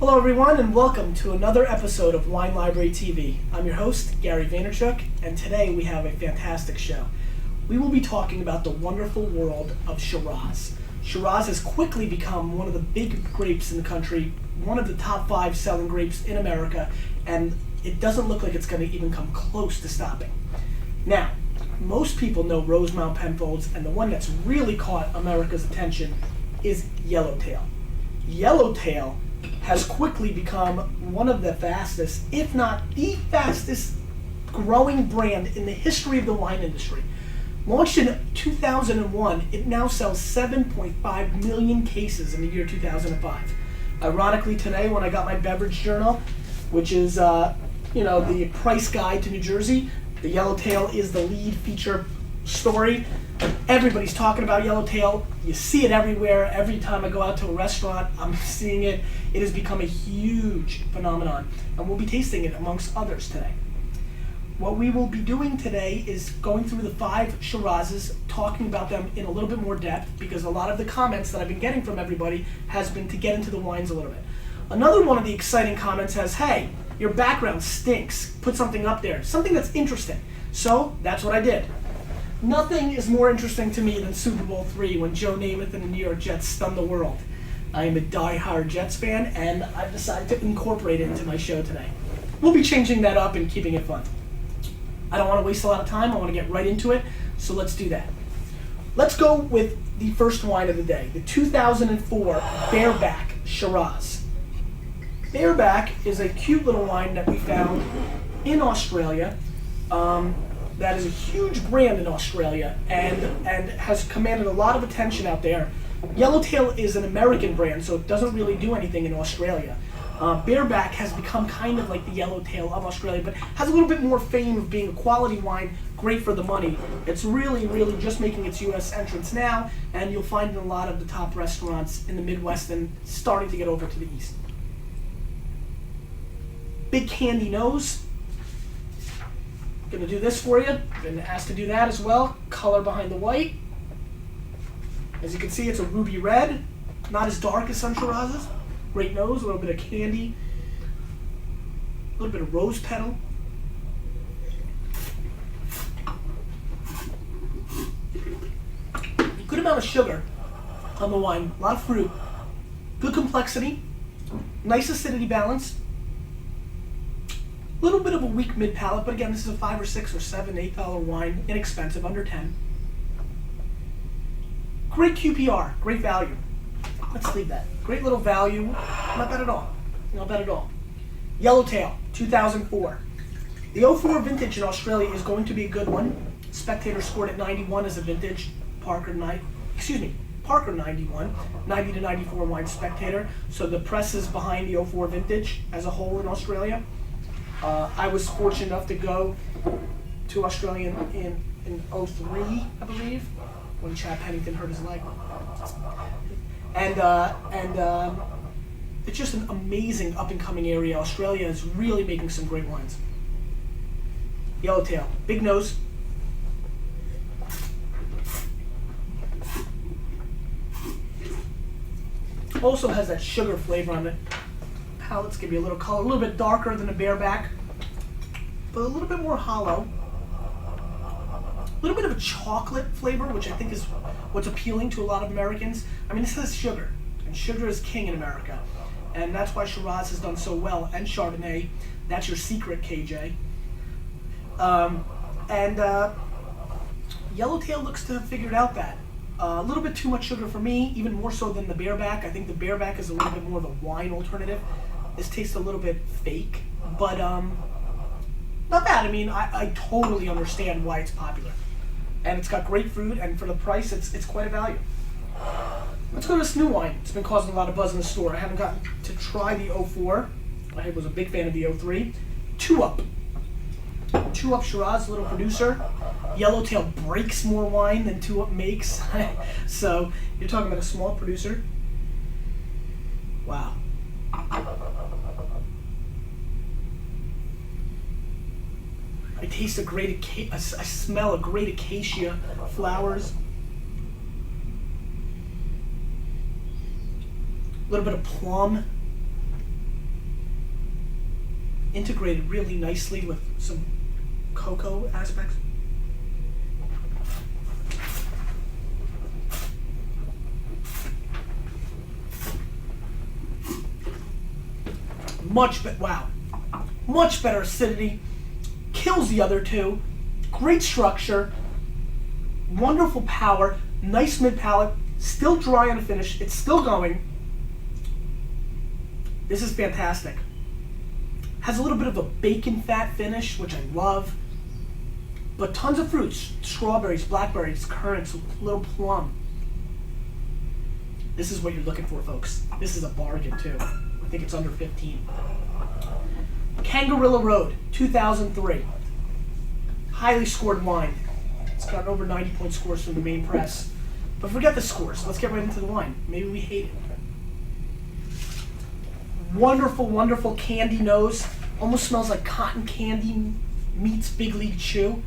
Hello everyone and welcome to another episode of Wine Library TV. I'm your host, Gary Vaynerchuk, and today we have a fantastic show. We will be talking about the wonderful world of Shiraz. Shiraz has quickly become one of the big grapes in the country, one of the top 5 selling grapes in America, and it doesn't look like it's going to even come close to stopping. Now, most people know Rosemount Penfolds, and the one that's really caught America's attention is Yellowtail. Yellowtail has quickly become one of the fastest, if not the fastest, growing brand in the history of the wine industry. Launched in 2001, it now sells 7.5 million cases in the year 2005. Ironically, today when I got my beverage journal, which is the price guide to New Jersey, the Yellowtail is the lead feature story. Everybody's talking about Yellowtail. You see it everywhere. Every time I go out to a restaurant, I'm seeing it. It has become a huge phenomenon, and we'll be tasting it amongst others today. What we will be doing today is going through the 5 Shirazes, talking about them in a little bit more depth, because a lot of the comments that I've been getting from everybody has been to get into the wines a little bit. Another one of the exciting comments has, hey, your background stinks. Put something up there, something that's interesting. So that's what I did. Nothing is more interesting to me than Super Bowl III when Joe Namath and the New York Jets stunned the world. I am a die-hard Jets fan, and I've decided to incorporate it into my show today. We'll be changing that up and keeping it fun. I don't want to waste a lot of time. I want to get right into it, so let's do that. Let's go with the first wine of the day, the 2004 Bearbat Shiraz. Bearbat is a cute little wine that we found in Australia. That is a huge brand in Australia and has commanded a lot of attention out there. Yellowtail is an American brand, so it doesn't really do anything in Australia. Bearbat has become kind of like the Yellowtail of Australia, but has a little bit more fame of being a quality wine, great for the money. It's really just making its U.S. entrance now, and you'll find it in a lot of the top restaurants in the Midwest and starting to get over to the East. Big candy nose. Gonna do this for you. Been asked to do that as well. Color behind the white. As you can see, it's a ruby red. Not as dark as some Shirazes. Great nose, a little bit of candy. A little bit of rose petal. Good amount of sugar on the wine. A lot of fruit. Good complexity. Nice acidity balance. A little bit of a weak mid-palate, but again, this is a $5 or $6 or $7, $8 wine, inexpensive, under 10. Great QPR, great value. Let's leave that. Great little value, not bad at all. Not bad at all. Yellowtail, 2004. The 04 vintage in Australia is going to be a good one. Spectator scored at 91 as a vintage. Parker 91, 90 to 94 wine Spectator. So the press is behind the 04 vintage as a whole in Australia. I was fortunate enough to go to Australia in 03, I believe, when Chad Pennington hurt his leg. And it's just an amazing up-and-coming area. Australia is really making some great wines. Yellowtail, big nose. Also has that sugar flavor on it. Palates give you a little color, a little bit darker than a Bearbat, but a little bit more hollow. A little bit of a chocolate flavor, which I think is what's appealing to a lot of Americans. I mean, this has sugar, and sugar is king in America, and that's why Shiraz has done so well, and Chardonnay. That's your secret, KJ. Yellowtail looks to have figured out that. A little bit too much sugar for me, even more so than the Bearbat. I think the Bearbat is a little bit more of a wine alternative. This tastes a little bit fake, but not bad. I mean, I totally understand why it's popular. And it's got great fruit, and for the price, it's quite a value. Let's go to this new wine. It's been causing a lot of buzz in the store. I haven't gotten to try the 04. I was a big fan of the 03. 2-Up. 2-Up Shiraz, little producer. Yellowtail breaks more wine than 2-Up makes. So you're talking about a small producer. Wow. I taste I smell a great acacia flowers. A little bit of plum. integrated really nicely with some cocoa aspects. Wow, much better acidity, kills the other two, great structure, wonderful power, nice mid palate, still dry on the finish, it's still going. This is fantastic. Has a little bit of a bacon fat finish, which I love, but tons of fruits, strawberries, blackberries, currants, a little plum. This is what you're looking for, folks. This is a bargain too. I think it's under 15. Kangarilla Road, 2003. Highly scored wine. It's got over 90 point scores from the main press. But forget the scores. Let's get right into the wine. Maybe we hate it. Wonderful, wonderful candy nose. Almost smells like cotton candy meets Big League Chew.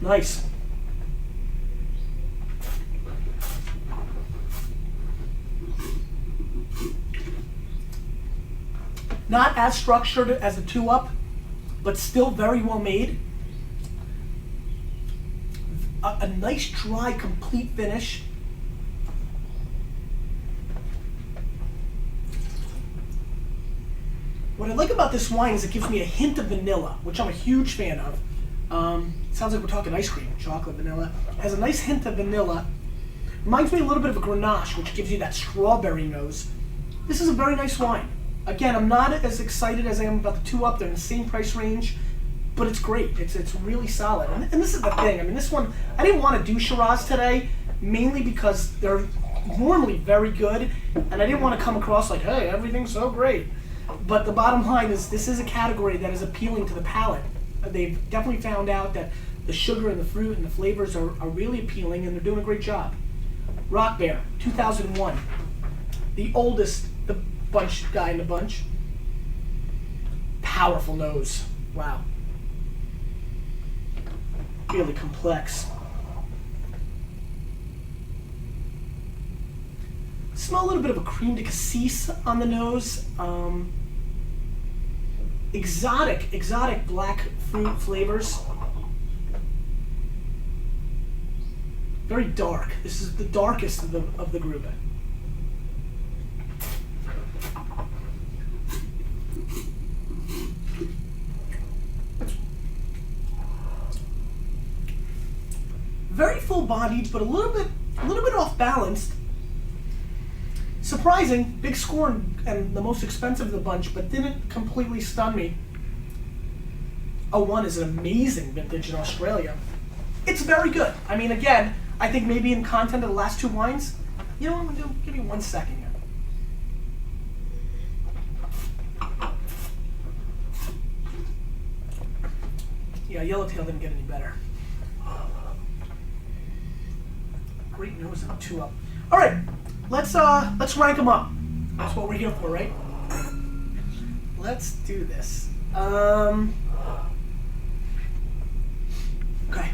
Nice. Not as structured as a 2-Up, but still very well made. A nice, dry, complete finish. What I like about this wine is it gives me a hint of vanilla, which I'm a huge fan of. Sounds like we're talking ice cream, chocolate, vanilla. It has a nice hint of vanilla. Reminds me a little bit of a Grenache, which gives you that strawberry nose. This is a very nice wine. Again, I'm not as excited as I am about the 2-Up. They're in the same price range, but it's great. It's really solid. And this is the thing. I mean, this one, I didn't want to do Shiraz today, mainly because they're normally very good, and I didn't want to come across like, hey, everything's so great. But the bottom line is this is a category that is appealing to the palate. They've definitely found out that the sugar and the fruit and the flavors are really appealing, and they're doing a great job. Rockbare, 2001. The oldest guy in the bunch. Powerful nose. Wow. Really complex. Smell a little bit of a creme de cassis on the nose. Exotic black fruit flavors. Very dark. This is the darkest of the group. Very full-bodied, but a little bit off-balanced. Surprising, big score and the most expensive of the bunch, but didn't completely stun me. 01 is an amazing vintage in Australia. It's very good. I mean, again, I think maybe in content of the last two wines, you know what I'm gonna do? Give me 1 second here. Yeah, Yellowtail didn't get any better. Great nose and 2-Up. All right, let's rank them up. That's what we're here for, right? Let's do this. Okay.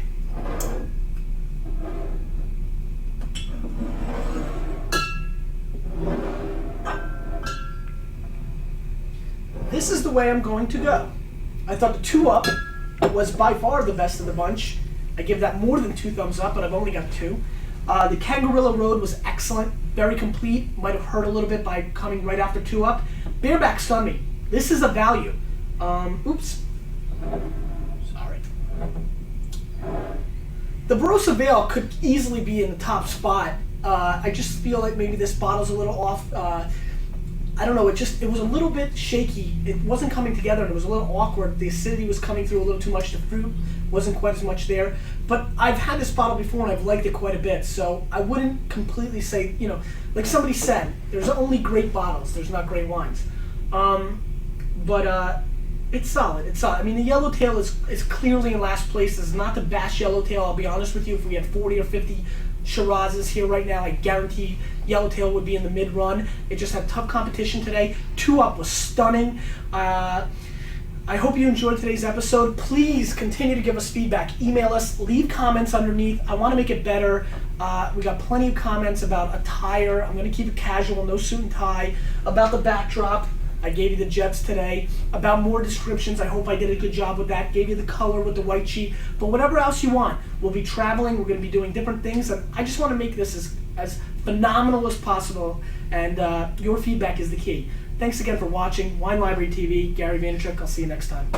This is the way I'm going to go. I thought the 2-Up was by far the best of the bunch. I give that more than 2 thumbs up, but I've only got 2. The Kangarilla Road was excellent, very complete. Might have hurt a little bit by coming right after 2-Up. Bearbat stunned me. This is a value. Oops. Sorry. The Barossa Vale could easily be in the top spot. I just feel like maybe this bottle's a little off. I don't know, it was a little bit shaky. It wasn't coming together and it was a little awkward. The acidity was coming through a little too much. The fruit wasn't quite as much there. But I've had this bottle before and I've liked it quite a bit. So I wouldn't completely say, like somebody said, there's only great bottles. There's not great wines. But it's solid. It's solid. I mean, the Yellowtail is clearly in last place. This is not the bash Yellowtail. I'll be honest with you. If we had 40 or 50 Shirazes here right now, I guarantee Yellowtail would be in the mid-run. It just had tough competition today. 2-Up was stunning. I hope you enjoyed today's episode. Please continue to give us feedback. Email us. Leave comments underneath. I want to make it better. We got plenty of comments about attire. I'm going to keep it casual, no suit and tie. About the backdrop. I gave you the Jets today. About more descriptions, I hope I did a good job with that. Gave you the color with the white sheet. But whatever else you want, we'll be traveling. We're going to be doing different things. And I just want to make this as phenomenal as possible. And your feedback is the key. Thanks again for watching Wine Library TV. Gary Vaynerchuk. I'll see you next time.